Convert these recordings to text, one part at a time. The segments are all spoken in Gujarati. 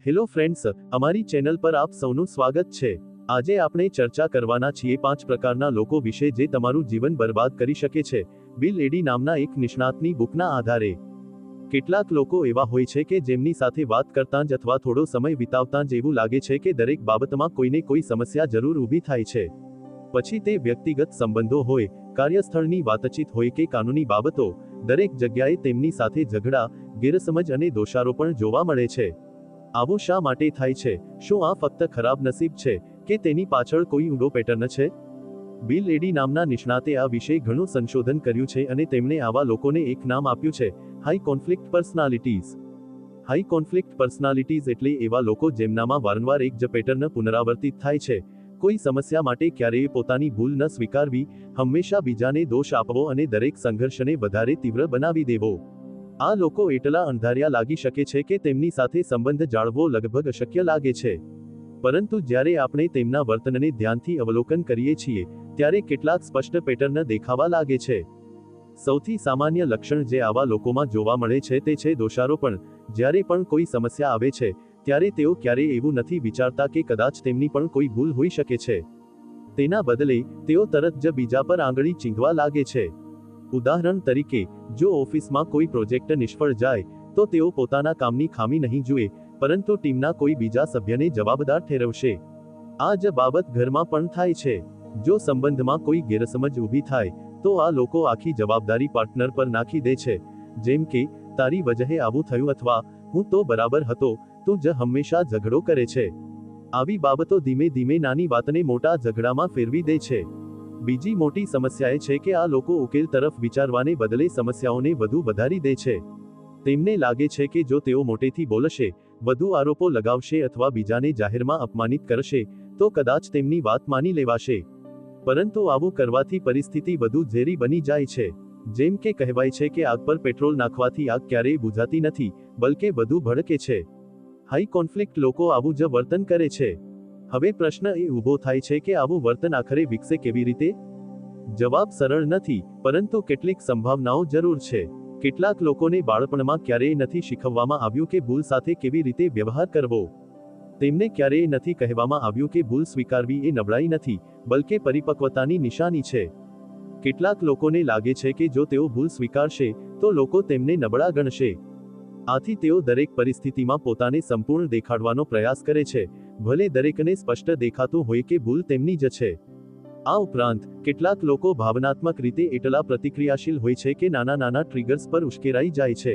હેલો ફ્રેન્ડ્સ, અમારી ચેનલ પર આપ સૌનું સ્વાગત છે। આજે આપણે ચર્ચા કરવાના છીએ 5 પ્રકારના લોકો વિશે જે તમારું જીવન બરબાદ કરી શકે છે। બિલ એડી નામના એક નિષ્ણાતની બુકના આધારે। કેટલાક લોકો એવા હોય છે કે જેમની સાથે વાત કરતાં જ અથવા થોડો સમય વિતાવતાં જ એવું લાગે છે કે દરેક બાબતમાં કોઈને કોઈ સમસ્યા જરૂર ઊભી થાય છે। પછી તે વ્યક્તિગત સંબંધો હોય, કાર્યસ્થળની વાતચીત હોય કે કાનૂની બાબતો, દરેક જગ્યાએ તેમની સાથે ઝઘડા, ગેરસમજ અને દોષારોપણ જોવા મળે છે। આવું શા માટે થાય છે? શું આ ફક્ત ખરાબ નસીબ છે કે તેની પાછળ કોઈ ઊંડો પેટર્ન છે? બિલ એડી નામના નિષ્ણાતે આ વિશે ઘણું સંશોધન કર્યું છે અને તેમણે આવા લોકોને એક નામ આપ્યું છે, high conflict personalities. High conflict personalities એટલે એવા લોકો જેમનામાં વારંવાર એક જ પેટર્ન પુનરાવર્તિત થાય છે। કોઈ સમસ્યા માટે ક્યારેય પોતાની ભૂલ ન સ્વીકારવી, હંમેશા બીજાને દોષ આપવો અને દરેક સંઘર્ષને વધારે તીવ્ર બનાવી દેવો। આ લોકો એટલા અંધાર્યા લાગી શકે છે કે તેમની સાથે સંબંધ જાળવવો લગભગ અશક્ય લાગે છે। પરંતુ જ્યારે આપણે તેમના વર્તનને ધ્યાનથી અવલોકન કરીએ છીએ, ત્યારે કેટલાક સ્પષ્ટ પેટર્ન દેખાવા લાગે છે। સૌથી સામાન્ય લક્ષણ જે આવા લોકોમાં જોવા મળે છે તે છે દોષારોપણ। જ્યારે પણ કોઈ સમસ્યા આવે છે, ત્યારે તેઓ ક્યારેય એવું નથી વિચારતા કે કદાચ તેમની પણ કોઈ ભૂલ હોઈ શકે છે। તેના બદલે, તેઓ તરત જ બીજા પર આંગળી ચીંધવા લાગે છે। ઉદાહરણ તરીકે, જો ઓફિસમાં કોઈ પ્રોજેક્ટ નિષ્ફળ જાય, તો તેઓ પોતાના કામની ખામી નહીં જુએ, પરંતુ ટીમના કોઈ બીજા સભ્યને જવાબદાર ઠેરવશે। આ જ બાબત ઘરમાં પણ થાય છે। જો સંબંધમાં કોઈ ગેરસમજ ઊભી થાય, તો આ લોકો આખી જવાબદારી પાર્ટનર પર નાખી દે છે। જેમ કે, તારી વજહે આવું થયું અથવા હું તો બરાબર હતો, તું જ હંમેશા ઝઘડો કરે છે। આવી બાબતો ધીમે ધીમે નાની વાતને મોટા ઝઘડામાં ફેરવી દે છે। બીજી મોટી સમસ્યા એ છે કે આ લોકો ઉકેલ તરફ વિચારવાને બદલે સમસ્યાઓને વધુ વધારી દે છે। તેમને લાગે છે કે જો તેઓ મોટેથી બોલશે, વધુ આરોપો લગાવશે અથવા બીજાને જાહેરમાં અપમાનિત કરશે, તો કદાચ તેમની વાત માની લેવાશે। પરંતુ આવું કરવાથી પરિસ્થિતિ વધુ ઝેરી બની જાય છે। જેમ કે કહેવાય છે કે આગ પર પેટ્રોલ નાખવાથી આગ ક્યારેય બુઝાતી નથી, બલકે વધુ ભડકે છે। હાઈ કોન્ફ્લિક્ટ લોકો આવું જ વર્તન કરે છે। હવે પ્રશ્ન એ ઊભો થાય છે કે આવું વર્તન આખરે વિકસે કેવી રીતે? જવાબ સરળ નથી, પરંતુ કેટલીક સંભાવનાઓ જરૂર છે। કેટલાક લોકોને બાળપણમાં ક્યારેય નથી શીખવવામાં આવ્યું કે ભૂલ સાથે કેવી રીતે વ્યવહાર કરવો। તેમને ક્યારેય નથી કહેવામાં આવ્યું કે ભૂલ સ્વીકારવી એ નબળાઈ નથી, બલકે પરિપક્વતાની નિશાની છે। કેટલાક લોકોને લાગે છે કે જો તેઓ ભૂલ સ્વીકારશે, તો લોકો તેમને નબળા ગણશે। આથી તેઓ દરેક પરિસ્થિતિમાં પોતાને સંપૂર્ણ દેખાડવાનો પ્રયાસ કરે છે, ભલે દરેકને સ્પષ્ટ દેખાતું હોય કે ભૂલ તેમની જ છે। આ ઉપરાંત, કેટલાક લોકો ભાવનાત્મક રીતે એટલા પ્રતિક્રિયાશીલ હોય છે કે નાના નાના ટ્રિગર્સ પર ઉશ્કેરાઈ જાય છે।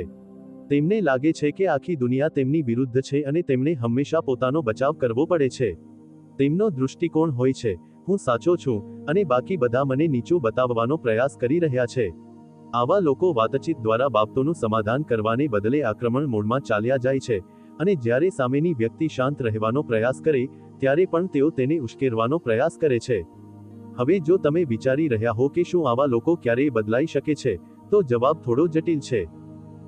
તેમને લાગે છે કે આખી દુનિયા તેમની વિરુદ્ધ છે અને તેમણે હંમેશા પોતાનો બચાવ કરવો પડે છે। તેમનો દૃષ્ટિકોણ હોય છે, હું સાચો છું, અને બાકી બધા મને નીચું બતાવવાનો પ્રયાસ કરી રહ્યા છે। આવા લોકો વાતચીત દ્વારા બાબતોનું સમાધાન કરવાને બદલે આક્રમણ મોડમાં ચાલ્યા જાય છે, અને જ્યારે સામેની વ્યક્તિ શાંત રહેવાનો પ્રયાસ કરે, ત્યારે પણ તેઓ તેને ઉશ્કેરવાનો પ્રયાસ કરે છે। હવે જો તમે વિચારી રહ્યા હો કે શું આવા લોકો ક્યારેય બદલાઈ શકે છે, તો જવાબ થોડો જટિલ છે।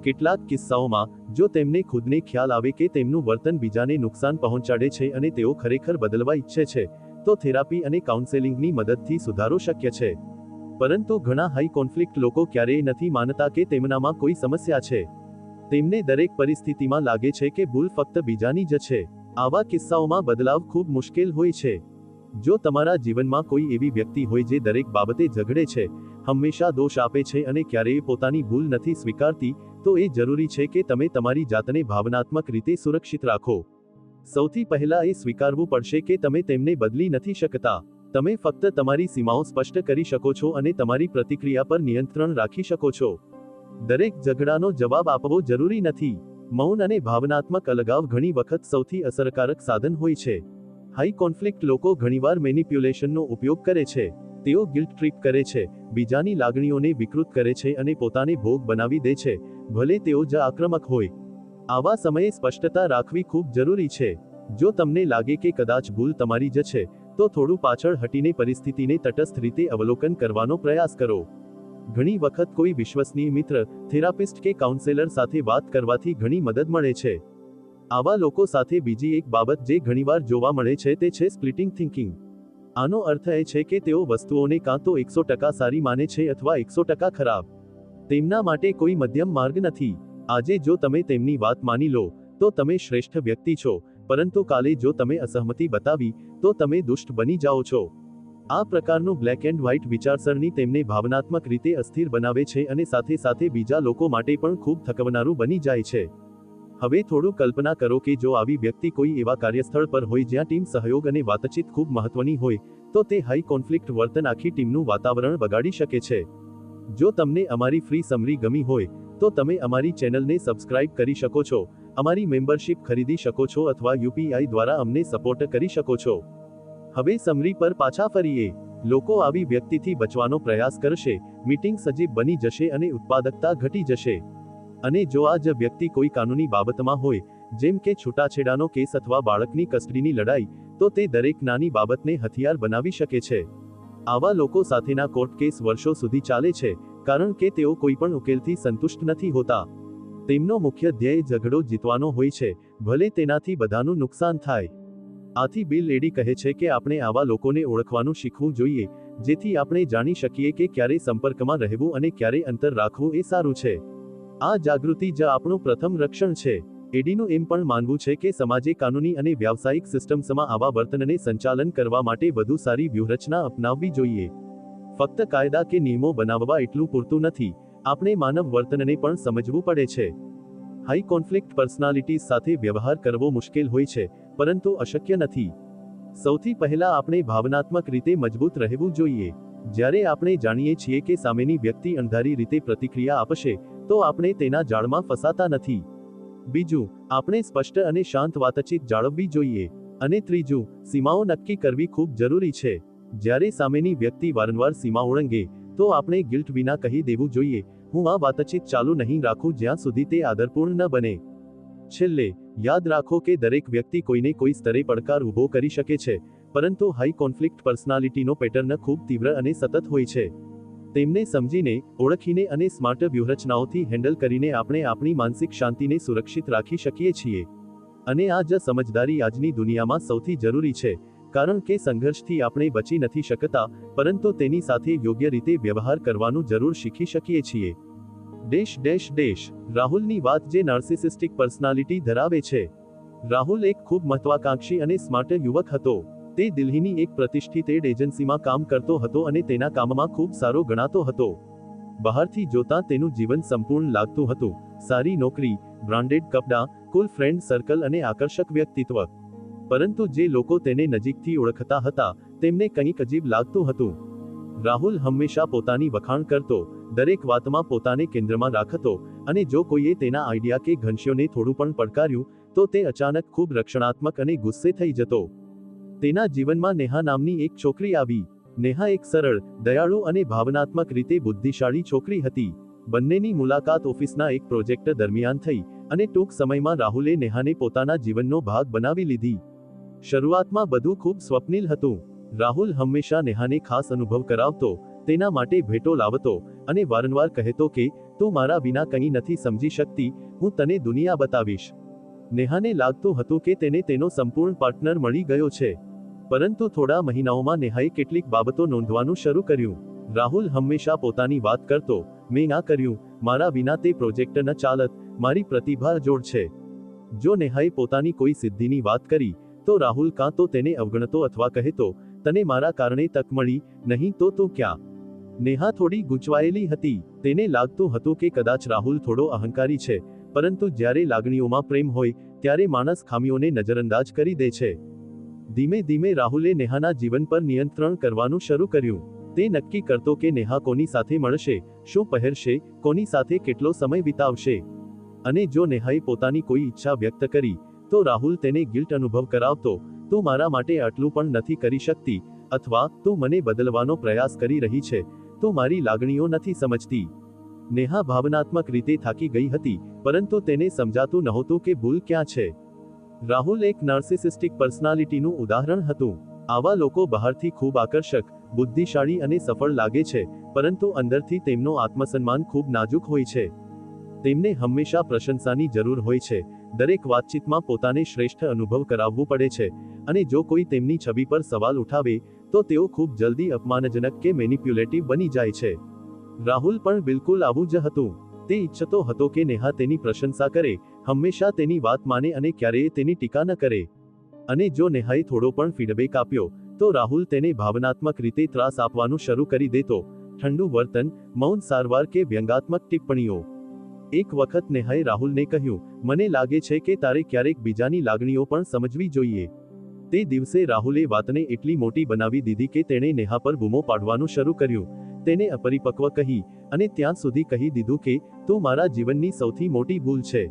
કેટલાક કિસ્સાઓમાં, જો તેમને ખુદને ખ્યાલ આવે કે તેમનું વર્તન બીજાને નુકસાન પહોંચાડે છે અને તેઓ ખરેખર બદલવા ઈચ્છે છે, તો થેરાપી અને કાઉન્સેલિંગની મદદથી સુધારો શક્ય છે। પરંતુ ઘણા હાઈ કોન્ફ્લિક્ટ લોકો ક્યારેય નથી માનતા કે તેમનામાં કોઈ સમસ્યા છે। તેમને દરેક પરિસ્થિતિમાં લાગે છે કે ભૂલ ફક્ત બીજાની જ છે। આવા કિસ્સાઓમાં બદલાવ ખૂબ મુશ્કેલ હોય છે। જો તમારા જીવનમાં કોઈ એવી વ્યક્તિ હોય જે દરેક બાબતે ઝઘડે છે, હંમેશા દોષ આપે છે અને ક્યારેય પોતાની ભૂલ નથી સ્વીકારતી, તો એ જરૂરી છે કે તમે તમારી જાતને ભાવનાત્મક રીતે સુરક્ષિત રાખો। સૌથી પહેલા એ સ્વીકારવું પડશે કે તમે તેમને બદલી નથી શકતા। તમે ફક્ત તમારી સીમાઓ સ્પષ્ટ કરી શકો છો અને તમારી પ્રતિક્રિયા પર નિયંત્રણ રાખી શકો છો। દરેક ઝઘડાનો જવાબ આપવો જરૂરી નથી। મૌન અને ભાવનાત્મક અલગાવ ઘણી વખત સૌથી અસરકારક સાધન હોય છે। હાઈ કોન્ફ્લિક્ટ લોકો ઘણીવાર મેનિપ્યુલેશનનો ઉપયોગ કરે છે। તેઓ ગિલ્ટ ટ્રીપ કરે છે, બીજાની લાગણીઓને વિકૃત કરે છે અને પોતાને ભોગ બનાવી દે છે, ભલે તેઓ જ આક્રમક હોય। આવા સમયે સ્પષ્ટતા રાખવી ખૂબ જરૂરી છે। જો તમને લાગે કે કદાચ ભૂલ તમારી જ છે, તો થોડું પાછળ હટીને પરિસ્થિતિને તટસ્થ રીતે અવલોકન કરવાનો પ્રયાસ કરો। ઘણી વખત કોઈ વિશ્વસનીય મિત્ર, થેરાપિસ્ટ કે કાઉન્સેલર સાથે વાત કરવાથી ઘણી મદદ મળે છે। આવા લોકો સાથે બીજી એક બાબત જે ઘણીવાર જોવા મળે છે તે છે સ્પ્લિટિંગ થિંકિંગ। આનો અર્થ એ છે કે તેઓ વસ્તુઓને કાં તો 100% સારી માને છે અથવા 100% ખરાબ। તેમના માટે કોઈ મધ્યમ માર્ગ નથી। આજે જો તમે તેમની વાત માની લો, તો તમે શ્રેષ્ઠ વ્યક્તિ છો, પરંતુ કાલે જો તમે અસહમતિ બતાવી તો તમે દુષ્ટ બની જાઓ છો. આ પ્રકારનું બ્લેક એન્ડ વ્હાઇટ વિચારસરણી તેમને ભાવનાત્મક રીતે અસ્થિર બનાવે છે અને સાથે સાથે બીજા લોકો માટે પણ ખૂબ થકવનારું બની જાય છે. હવે થોડું કલ્પના કરો કે જો આવી વ્યક્તિ કોઈ એવા કાર્યસ્થળ પર હોય જ્યાં ટીમ સહયોગ અને વાતચીત ખૂબ મહત્વની હોય, તો તે હાઈ કોન્ફ્લિક્ટ વર્તન આખી ટીમનું વાતાવરણ બગાડી શકે છે. જો તમને અમારી ફ્રી સમરી ગમી હોય તો તમે અમારી ચેનલને સબસ્ક્રાઇબ કરી શકો છો, અમારી મેમ્બરશિપ ખરીદી શકો છો અથવા યુપીઆઈ દ્વારા અમને સપોર્ટ કરી શકો છો. હવે સમરી પર પાછા ફરીએ. લોકો આવી વ્યક્તિથી બચવાનો પ્રયાસ કરશે, મીટિંગ સજીવ બની જશે અને ઉત્પાદકતા ઘટી જશે. અને જો આ જ વ્યક્તિ કોઈ કાનૂની બાબતમાં હોય, જેમ કે છૂટાછેડાનો કેસ અથવા બાળકની કસ્ટડીની લડાઈ, તો તે દરેક નાની બાબતને હથિયાર બનાવી શકે છે. આવા લોકો સાથેના કોર્ટ કેસ વર્ષો સુધી ચાલે છે, કારણ કે તેઓ કોઈ પણ ઉકેલથી સંતુષ્ટ નથી હોતા. તેમનો મુખ્ય ધ્યેય ઝઘડો જીતવાનો હોય છે, ભલે તેનાથી બધાનું નુકસાન થાય. આથી બિલ એડી કહે છે કે આપણે આવા લોકોને ઓળખવાનું શીખવું જોઈએ, જેથી આપણે જાણી શકીએ કે ક્યારે સંપર્કમાં રહેવું અને ક્યારે અંતર રાખવું એ સારું છે. આ જાગૃતિ જ આપણું પ્રથમ રક્ષણ છે. એડીનું એમ પણ માનવું છે કે સમાજે કાનૂની અને વ્યાવસાયિક સિસ્ટમ્સમાં આવા વર્તનને સંચાલન કરવા માટે વધુ સારી વ્યૂહરચના અપનાવવી જોઈએ. ફક્ત કાયદા કે નિયમો બનાવવા એટલું પૂરતું નથી, આપણે માનવ વર્તનને પણ સમજવું પડે છે. હાઈ કોન્ફ્લિક્ટ પર્સનાલિટીઝ સાથે વ્યવહાર કરવો મુશ્કેલ હોય છે, પરંતુ અશક્ય નથી. સૌથી પહેલા આપણે ભાવનાત્મક રીતે મજબૂત રહેવું જોઈએ. જ્યારે આપણે જાણીએ છીએ કે સામેની વ્યક્તિ અણધારી રીતે પ્રતિક્રિયા આપશે, તો આપણે તેના જાળમાં ફસાતા નથી. બીજું, આપણે સ્પષ્ટ અને શાંત વાતચીત જાળવવી જોઈએ. અને ત્રીજું, સીમાઓ નક્કી કરવી ખૂબ જરૂરી છે. જ્યારે સામેની વ્યક્તિ વારંવાર સીમા ઓળંગે, તો આપણે ગિલ્ટ વિના કહી દેવું જોઈએ, હું આ વાતચીત ચાલુ નહીં રાખું જ્યાં સુધી તે આદરપૂર્ણ ન બને. છેલ્લે, યાદ રાખો કે દરેક વ્યક્તિ કોઈને કોઈ સ્તરે પડકાર ઊભો કરી શકે છે, પરંતુ હાઈ કોન્ફ્લિક્ટ પર્સનાલિટીનો પેટર્ન ખૂબ તીવ્ર અને સતત હોય છે. તેમને સમજીને, ઓળખીને અને સ્માર્ટ વ્યૂહરચનાઓથી હેન્ડલ કરીને આપણે આપણી માનસિક શાંતિને સુરક્ષિત રાખી શકીએ છીએ. અને આ જ સમજદારી આજની દુનિયામાં સૌથી જરૂરી છે, કારણ કે સંઘર્ષથી આપણે બચી નથી શકતા, પરંતુ તેની સાથે યોગ્ય રીતે વ્યવહાર કરવાનું જરૂર શીખી શકીએ છીએ. રાહુલની વાત જે નાર્સિસિસ્ટિક પર્સનાલિટી ધરાવે છે. રાહુલ એક ખૂબ મહત્વાકાંક્ષી અને સ્માર્ટ યુવક હતો. તે દિલ્હીની એક પ્રતિષ્ઠિત એડ એજન્સીમાં કામ કરતો હતો અને તેના કામમાં ખૂબ સારો ગણાતો હતો. બહારથી જોતાં તેનું જીવન સંપૂર્ણ લાગતું હતું, સારી નોકરી, બ્રાન્ડેડ કપડાં, કુલ ફ્રેન્ડ સર્કલ અને આકર્ષક વ્યક્તિત્વ. પરંતુ જે લોકો તેને નજીકથી ઓળખતા હતા, તેમને કંઈક અજીબ લાગતું હતું. રાહુલ હંમેશા પોતાની વખાણ કરતો, દરેક વાતમાં પોતાને કેન્દ્રમાં રાખતો, અને જો કોઈએ તેના આઈડિયા કે ઘનશ્યોને થોડું પણ પડકાર્યું, તો તે અચાનક ખૂબ રક્ષણાત્મક અને ગુસ્સે થઈ જતો. તેના જીવનમાં નેહા નામની એક છોકરી આવી. નેહા એક સરળ, દયાળુ અને ભાવનાત્મક રીતે બુદ્ધિશાળી છોકરી હતી. બંનેની મુલાકાત ઓફિસના એક પ્રોજેક્ટ દરમિયાન થઈ, અને ટૂંક સમયમાં રાહુલે નેહાને પોતાના જીવનનો ભાગ બનાવી લીધી. શરૂઆતમાં બધું ખૂબ સ્વપ્નિલ હતું. રાહુલ હંમેશા નેહાને ખાસ અનુભવ કરાવતો, તેના માટે ભેટો લાવતો, અને વારંવાર કહેતો કે, તું મારા વિના કંઈ નથી સમજી શકતી, હું તને દુનિયા બતાવીશ. નેહાને લાગતું હતું કે તેને તેનો સંપૂર્ણ પાર્ટનર મળી ગયો છે. પરંતુ થોડા મહિનાઓમાં નેહાએ કેટલીક બાબતો નોંધવાનું શરૂ કર્યું. રાહુલ હંમેશા પોતાની વાત કરતો, મેં આ કર્યું, મારા વિના તે પ્રોજેક્ટ ન ચાલત, મારી પ્રતિભા જોડ છે. જો નેહાએ પોતાની કોઈ સિદ્ધિની વાત કરી, તો રાહુલ કાં તો તેને અવગણતો અથવા કહેતો, તને મારા કારણે તક મળી, નહીં તો તું ક્યાં. નેહા થોડી ગૂંચવાયેલી હતી. તેને લાગતું હતું કે કદાચ રાહુલ થોડો અહંકારી છે, પરંતુ જ્યારે લાગણીઓમાં પ્રેમ હોય, ત્યારે માણસ ખામીઓને નજરઅંદાજ કરી દે છે. ધીમે ધીમે રાહુલે નેહાના જીવન પર નિયંત્રણ કરવાનું શરૂ કર્યું. તે નક્કી કરતો કે નેહા કોની સાથે મળશે, શું પહેરશે, કોની સાથે કેટલો સમય વિતાવશે. અને જો નેહાએ પોતાની કોઈ ઈચ્છા વ્યક્ત કરી, તો રાહુલ તેને ગિલ્ટ અનુભવ કરાવતો, તું મારા માટે આટલું પણ નથી કરી શકતી, અથવા તું મને બદલવાનો પ્રયાસ કરી રહી છે, તું મારી લાગણીઓ નથી સમજતી. નેહા ભાવનાત્મક રીતે થાકી ગઈ હતી, પરંતુ તેને સમજાતું નહોતું કે ભૂલ ક્યાં છે. રાહુલ એક નાર્સિસિસ્ટિક પર્સનાલિટીનું ઉદાહરણ હતું. આવા લોકો બહારથી ખૂબ આકર્ષક, બુદ્ધિશાળી અને સફળ લાગે છે, પરંતુ અંદરથી તેમનો આત્મસન્માન ખૂબ નાજુક હોય છે. તેમને હંમેશા પ્રશંસાની જરૂર હોય છે, દરેક વાતચીતમાં પોતાને શ્રેષ્ઠ અનુભવ કરાવવું પડે છે, અને જો કોઈ તેમની છબી પર સવાલ ઉઠાવે, તો તેઓ ખૂબ જલ્દી અપમાનજનક કે મેનિપ્યુલેટિવ બની જાય છે. રાહુલ પણ બિલકુલ આવું જ હતું. તે ઈચ્છતો હતો કે નેહા તેની પ્રશંસા કરે, હંમેશા તેની વાત માને અને ક્યારેય તેની ટીકા ન કરે. અને જો નેહાએ થોડો પણ ફીડબેક આપ્યો તો રાહુલ તેને ભાવનાત્મક રીતે ત્રાસ આપવાનું શરૂ કરી દેતો. ઠંડુ વર્તન, મૌન સારવાર કે વ્યંગાત્મક ટિપ્પણીઓ. એક વખત નેહાએ રાહુલને કહ્યું, મને લાગે છે કે તારે ક્યારેક બીજાની લાગણીઓ પણ સમજવી જોઈએ. તે દિવસે રાહુલે વાતને એટલી મોટી બનાવી દીધી કે તેણે નેહા પર બૂમો પાડવાનું શરૂ કર્યું. તેને અપરિપક્વ કહી અને ત્યાં સુધી કહી દીધું કે તું મારા જીવનની સૌથી મોટી ભૂલ છે.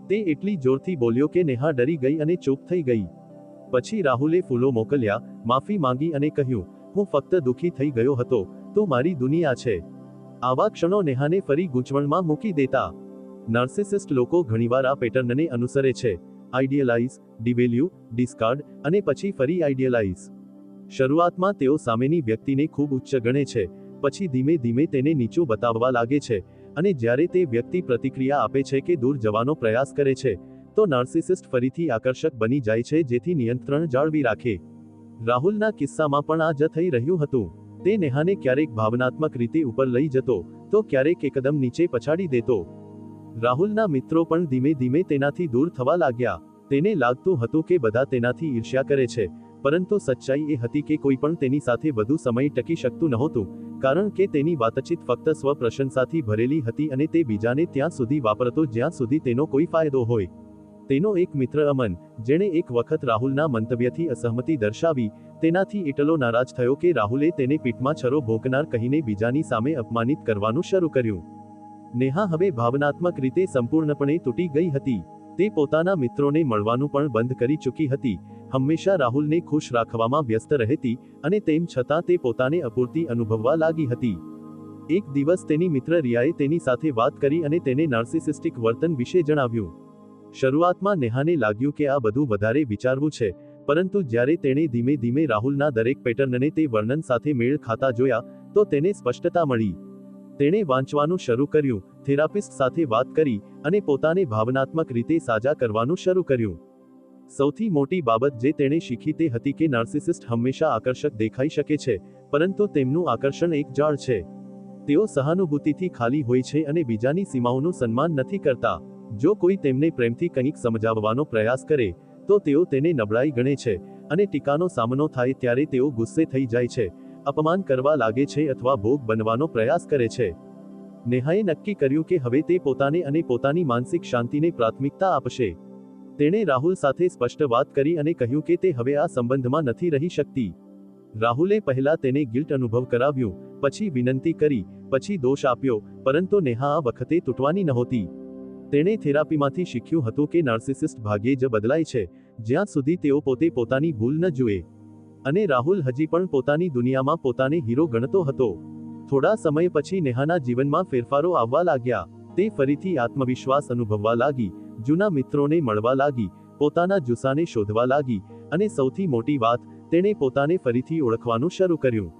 તે એટલી જોરથી બોલ્યો કે નેહા ડરી ગઈ અને ચૂપ થઈ ગઈ. પછી રાહુલે ફૂલો મોકલ્યા, માફી માંગી અને કહ્યું, હું ફક્ત દુઃખી થઈ ગયો હતો, તું મારી દુનિયા છે. આવા ક્ષણો નેહાને ફરી ગૂંચવણમાં મૂકી દેતા. નાર્સિસિસ્ટ લોકો ઘણીવાર આ પેટર્નને અનુસરે છે. આઇડિયલાઇઝ, ડિવેલ્યુ, ડિસ્કાર્ડ અને પછી ફરી આઇડિયલાઇઝ. શરૂઆતમાં તેઓ સામેની વ્યક્તિને ખૂબ ઉચ્ચ ગણે છે, પછી ધીમે ધીમે તેને નીચું બતાવવા લાગે છે, અને જ્યારે તે વ્યક્તિ પ્રતિક્રિયા આપે છે કે દૂર જવાનો પ્રયાસ કરે છે, તો નાર્સિસિસ્ટ ફરીથી આકર્ષક બની જાય છે જેથી નિયંત્રણ જાળવી રાખે. રાહુલના કિસ્સામાં પણ આ જ થઈ રહ્યું હતું. તે નેહાને ક્યારેક ભાવનાત્મક રીતે ઉપર લઈ જતો, તો ક્યારેક એકદમ નીચે પછાડી દેતો. રાહુલના મિત્રો પણ ધીમે ધીમે તેનાથી દૂર થવા લાગ્યા. તેને લાગતું હતું કે બધા તેનાથી ઈર્ષ્યા કરે છે, પરંતુ સચ્ચાઈ એ હતી કે કોઈ પણ તેની સાથે વધુ સમય ટકી શકતું નહોતું, કારણ કે તેની વાતચીત ફક્ત સ્વપ્રશંસાથી ભરેલી હતી અને તે બીજાને ત્યાં સુધી વાપરતો જ્યાં સુધી તેનો કોઈ ફાયદો હોય. તેનો એક મિત્ર અમન, જેણે એક વખત રાહુલના મંતવ્યથી અસહમતિ દર્શાવી, તેનાથી એટલો નારાજ થયો કે રાહુલે તેને પીઠમાં છરો ભોંકનાર કહીને બીજાની સામે અપમાનિત કરવાનું શરૂ કર્યું. નેહા હવે ભાવનાત્મક રીતે સંપૂર્ણપણે તૂટી ગઈ હતી. તે પોતાના મિત્રોને મળવાનું પણ બંધ કરી ચૂકી હતી, હંમેશા રાહુલને ખુશ રાખવામાં વ્યસ્ત રહેતી, અને તેમ છતાં તે પોતાને અપૂરતી અનુભવવા લાગી હતી. એક દિવસ તેની મિત્ર રિયાએ તેની સાથે વાત કરી અને તેને નાર્સિસિસ્ટિક વર્તન વિશે જણાવ્યું. શરૂઆતમાં નેહાને લાગ્યું કે આ બધું વધારે વિચારવું છે, પરંતુ જ્યારે તેણે ધીમે ધીમે રાહુલના દરેક પેટર્નને તે વર્ણન સાથે મેળ ખાતા જોયા, તો તેને સ્પષ્ટતા મળી. તેણે વાંચવાનું શરૂ કર્યું, થેરાપિસ્ટ સાથે વાત કરી, અને પોતાને ભાવનાત્મક રીતે સાજા કરવાનું શરૂ કર્યું. સૌથી મોટી બાબત જે તેણે શીખી તે હતી કે નાર્સિસિસ્ટ હંમેશા આકર્ષક દેખાઈ શકે છે, પરંતુ તેમનું આકર્ષણ એક જાળ છે. તેઓ સહાનુભૂતિથી ખાલી હોય છે અને બીજાની સીમાઓનું સન્માન નથી કરતા. જો કોઈ તેમને પ્રેમથી કંઈક સમજાવવાનો પ્રયાસ કરે, તો તેઓ તેને નબળાઈ ગણે છે, અને ટીકાનો સામનો થાય ત્યારે તેઓ ગુસ્સે થઈ જાય છે, અપમાન કરવા લાગે છે અથવા ભોગ બનવાનો પ્રયાસ કરે છે. નેહાએ નક્કી કર્યું કે હવે તે પોતાને અને પોતાની માનસિક શાંતિને પ્રાથમિકતા આપશે. તેણે રાહુલ સાથે સ્પષ્ટ વાત કરી અને કહ્યું કે તે હવે આ સંબંધમાં નથી રહી શકતી. રાહુલે પહેલા તેને ગિલ્ટ અનુભવ કરાવ્યું, પછી વિનંતી કરી, પછી દોષ આપ્યો, પરંતુ નેહા આ વખતે તૂટવાની નહોતી. તેણે થેરાપીમાંથી શીખ્યું હતું કે નાર્સિસિસ્ટ ભાગ્યે જ બદલાય છે, જ્યાં સુધી તેઓ પોતે પોતાની ભૂલ ન જુએ. અને રાહુલ હજી પણ પોતાની દુનિયામાં પોતાને હીરો ગણતો હતો. થોડા સમય પછી નેહાના જીવનમાં ફેરફારો આવવા લાગ્યા. તે ફરીથી આત્મવિશ્વાસ અનુભવવા લાગી, જૂના મિત્રોને મળવા લાગી, પોતાના જુસ્સાને શોધવા લાગી, અને સૌથી મોટી વાત, તેણે પોતાને ફરીથી ઓળખવાનું શરૂ કર્યું.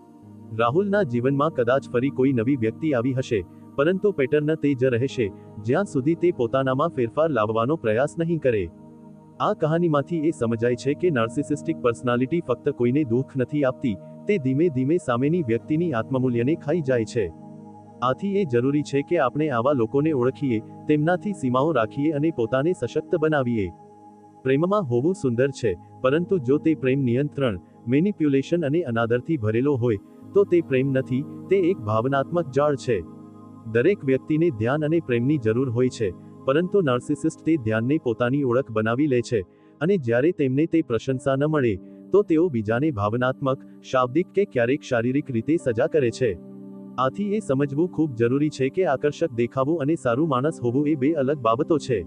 રાહુલના જીવનમાં કદાચ ફરી કોઈ નવી વ્યક્તિ આવી હશે, પરંતુ પેટર્ન તે જ રહેશે, જ્યાં સુધી તે પોતાનામાં ફેરફાર લાવવાનો પ્રયાસ નહીં કરે. આ કહાનીમાંથી એ સમજાય છે કે નાર્સિસિસ્ટિક પર્સનાલિટી ફક્ત કોઈને દુઃખ નથી આપતી, તે ધીમે ધીમે સામેની વ્યક્તિની આત્મમૂલ્યને ખાઈ જાય છે. આથી એ જરૂરી છે કે આપણે આવા લોકોને ઓળખીએ, તેમનાથી સીમાઓ રાખીએ અને પોતાને સશક્ત બનાવીએ. પ્રેમમાં હોવું સુંદર છે, પરંતુ જો તે પ્રેમ નિયંત્રણ, મેનિપ્યુલેશન અને અનાદરથી ભરેલો હોય, તો તે પ્રેમ નથી, તે એક ભાવનાત્મક જાળ છે. દરેક વ્યક્તિને ધ્યાન અને પ્રેમની જરૂર હોય છે, પરંતુ નાર્સિસિસ્ટ તે ધ્યાનને પોતાની ઓળખ બનાવી લે છે, અને જ્યારે તેમને તે પ્રશંસા ન મળે, તો તેઓ બીજાને ભાવનાત્મક, શાબ્દિક કે ક્યારેક શારીરિક રીતે સજા કરે છે. આથી એ સમજવું ખૂબ જરૂરી છે કે આકર્ષક દેખાવું અને સારું માણસ હોવું એ બે અલગ બાબતો છે.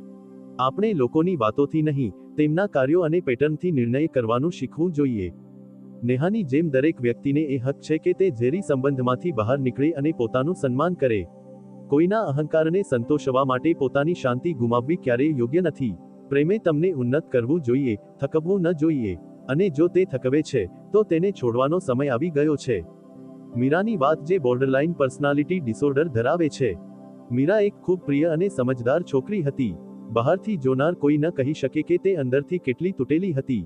આપણે લોકોની વાતોથી નહીં, તેમના કાર્યો અને પેટર્નથી નિર્ણય કરવાનું શીખવું જોઈએ. નેહાની જેમ દરેક વ્યક્તિને એ હક છે કે તે ઝેરી સંબંધમાંથી બહાર નીકળે અને પોતાનું સન્માન કરે. કોઈના અહંકારને સંતોષવા માટે પોતાની શાંતિ ગુમાવવી ક્યારેય યોગ્ય નથી. પ્રેમે તમને ઉન્નત કરવું જોઈએ, થકવવું ન જોઈએ. અને જો તે થકવે છે, તો તેને છોડવાનો સમય આવી ગયો છે. મીરાની વાત, જે બોર્ડરલાઇન પર્સનાલિટી ડિસઓર્ડર ધરાવે છે. મીરા એક ખૂબ પ્રિય અને સમજદાર છોકરી હતી. બહારથી જોનાર કોઈ ન કહી શકે કે તે અંદરથી કેટલી તૂટેલી હતી.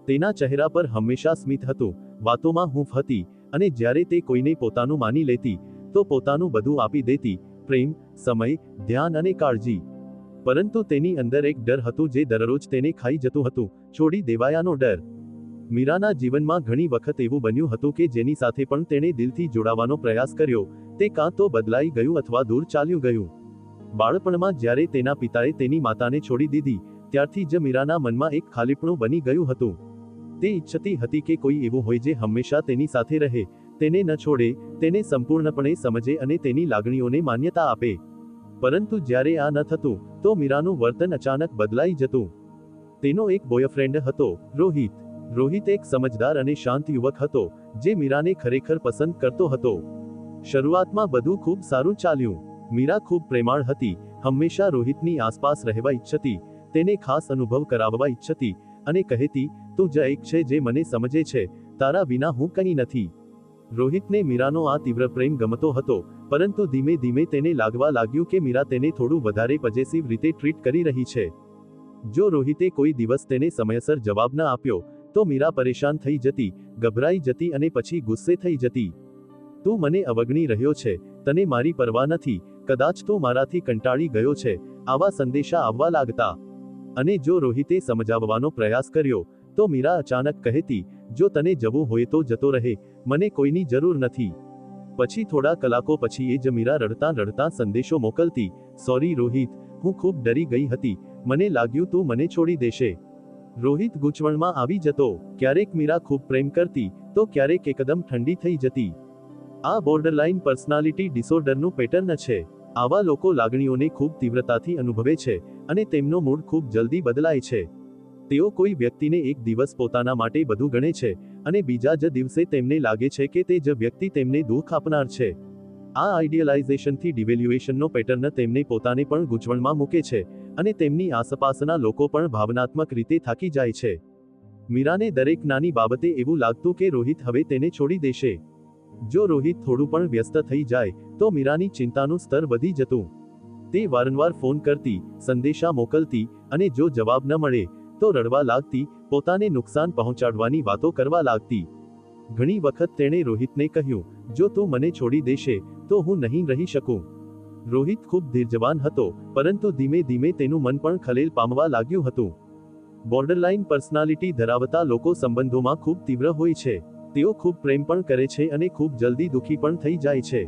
તેના ચહેરા પર હંમેશા સ્મિત હતું, વાતોમાં હૂંફ હતી, અને જ્યારે તે કોઈને પોતાનું માની લેતી, તો પોતાનું બધું આપી દેતી, પ્રેમ, સમય, ધ્યાન અને કાળજી. પરંતુ તેની અંદર એક ડર હતું જે દરરોજ તેને ખાઈ જતું હતું, છોડી દેવાયાનો ડર. મીરાના જીવનમાં ઘણી વખત એવું બન્યું હતું કે જેની સાથે પણ તેણે દિલથી જોડાવાનો પ્રયાસ કર્યો, તે કાં તો બદલાઈ ગયું અથવા દૂર ચાલ્યું ગયું. બાળપણમાં જ્યારે તેના પિતાએ તેની માતાને છોડી દીધી, ત્યારથી જ મીરાના મનમાં એક ખાલીપણું બની ગયું હતું. તે ઈચ્છતી હતી કે કોઈ એવું હોય જે હંમેશા તેની સાથે રહે, તેને ન છોડે, તેને સંપૂર્ણપણે સમજે અને તેની લાગણીઓને માન્યતા આપે. પરંતુ જ્યારે આ ન થતું, તો મીરાનું વર્તન અચાનક બદલાઈ જતું. તેનો એક બોયફ્રેન્ડ હતો, રોહિત. રોહિત એક સમજદાર અને શાંત યુવક હતો, જે મીરાને ખરેખર પસંદ કરતો હતો. શરૂઆતમાં બધું ખૂબ સારું ચાલ્યું. મીરા ખૂબ પ્રેમાળ હતી, હંમેશા રોહિતની આસપાસ રહેવા ઈચ્છતી, તેને ખાસ અનુભવ કરાવવા ઈચ્છતી, અને કહેતી, તું જ એક છે જે મને સમજે છે, તારા વિના હું કંઈ નથી. રોહિતને મીરાનો આ તીવ્ર પ્રેમ ગમતો હતો, પરંતુ ધીમે ધીમે તેને લાગવા લાગ્યું કે મીરા તેને થોડું વધારે પોઝેસિવ રીતે ટ્રીટ કરી રહી છે. જો રોહિતે કોઈ દિવસ તેને સમયસર જવાબ ન આપ્યો, તો મીરા પરેશાન થઈ જતી, ગભરાઈ જતી અને પછી ગુસ્સે થઈ જતી. તું મને અવગણી રહ્યો છે, તને મારી પરવા નથી, કદાચ તું મારાથી કંટાળી ગયો છે, આવા સંદેશા આવવા લાગતા. અને જો રોહિતે સમજાવવાનો પ્રયાસ કર્યો, તો મીરા અચાનક કહેતી, જો તને જવું હોય તો જતો રહે, મને કોઈની જરૂર નથી. પછી થોડા કલાકો પછી એ જ મીરા રડતા રડતા સંદેશો મોકલતી, સોરી રોહિત, હું ખૂબ ડરી ગઈ હતી, મને લાગ્યું તું મને છોડી દેશે. રોહિત ગૂંચવણમાં આવી જતો, ક્યારેક મીરા ખૂબ પ્રેમ કરતી, તો ક્યારેક એકદમ ઠંડી થઈ જતી. આ બોર્ડરલાઇન પર્સનાલિટી ડિસઓર્ડરનું પેટર્ન છે. આવા લોકો લાગણીઓને ખૂબ તીવ્રતાથી અનુભવે છે, અને તેમનો મૂડ ખૂબ જલ્દી બદલાય છે. તેઓ કોઈ વ્યક્તિને એક દિવસ પોતાના માટે બધું ગણે છે, અને બીજા જ દિવસે તેમને લાગે છે કે તે જ વ્યક્તિ તેમને દુઃખ આપનાર છે. આ આઇડિયલાઇઝેશનથી ડિવેલ્યુએશનનો પેટર્ન તેમને પોતાને પણ ગૂંચવણમાં મૂકે છે, અને તેમની આસપાસના લોકો પણ ભાવનાત્મક રીતે થાકી જાય છે. મીરાને દરેક નાની બાબતે એવું લાગતું કે રોહિત હવે તેને છોડી દેશે. જો રોહિત થોડું પણ વ્યસ્ત થઈ જાય, તો મીરાની ચિંતાનું સ્તર વધી જતું. તે વારંવાર ફોન કરતી, સંદેશા મોકલતી, અને જો જવાબ ન મળે, તો રડવા લાગતી, પોતાને નુકસાન પહોંચાડવાની વાતો કરવા લાગતી. ઘણી વખત તેણે રોહિતને કહ્યું, જો તું મને છોડી દેશે, તો હું નહીં રહી શકું. રોહિત ખૂબ ધીરજવાન હતો, પરંતુ ધીમે ધીમે તેનું મન પણ ખલેલ પામવા લાગ્યું હતું. બોર્ડરલાઇન પર્સનાલિટી ધરાવતા લોકો સંબંધોમાં ખૂબ તીવ્ર હોય છે. તેઓ ખૂબ પ્રેમ પણ કરે છે અને ખૂબ જલ્દી દુઃખી પણ થઈ જાય છે.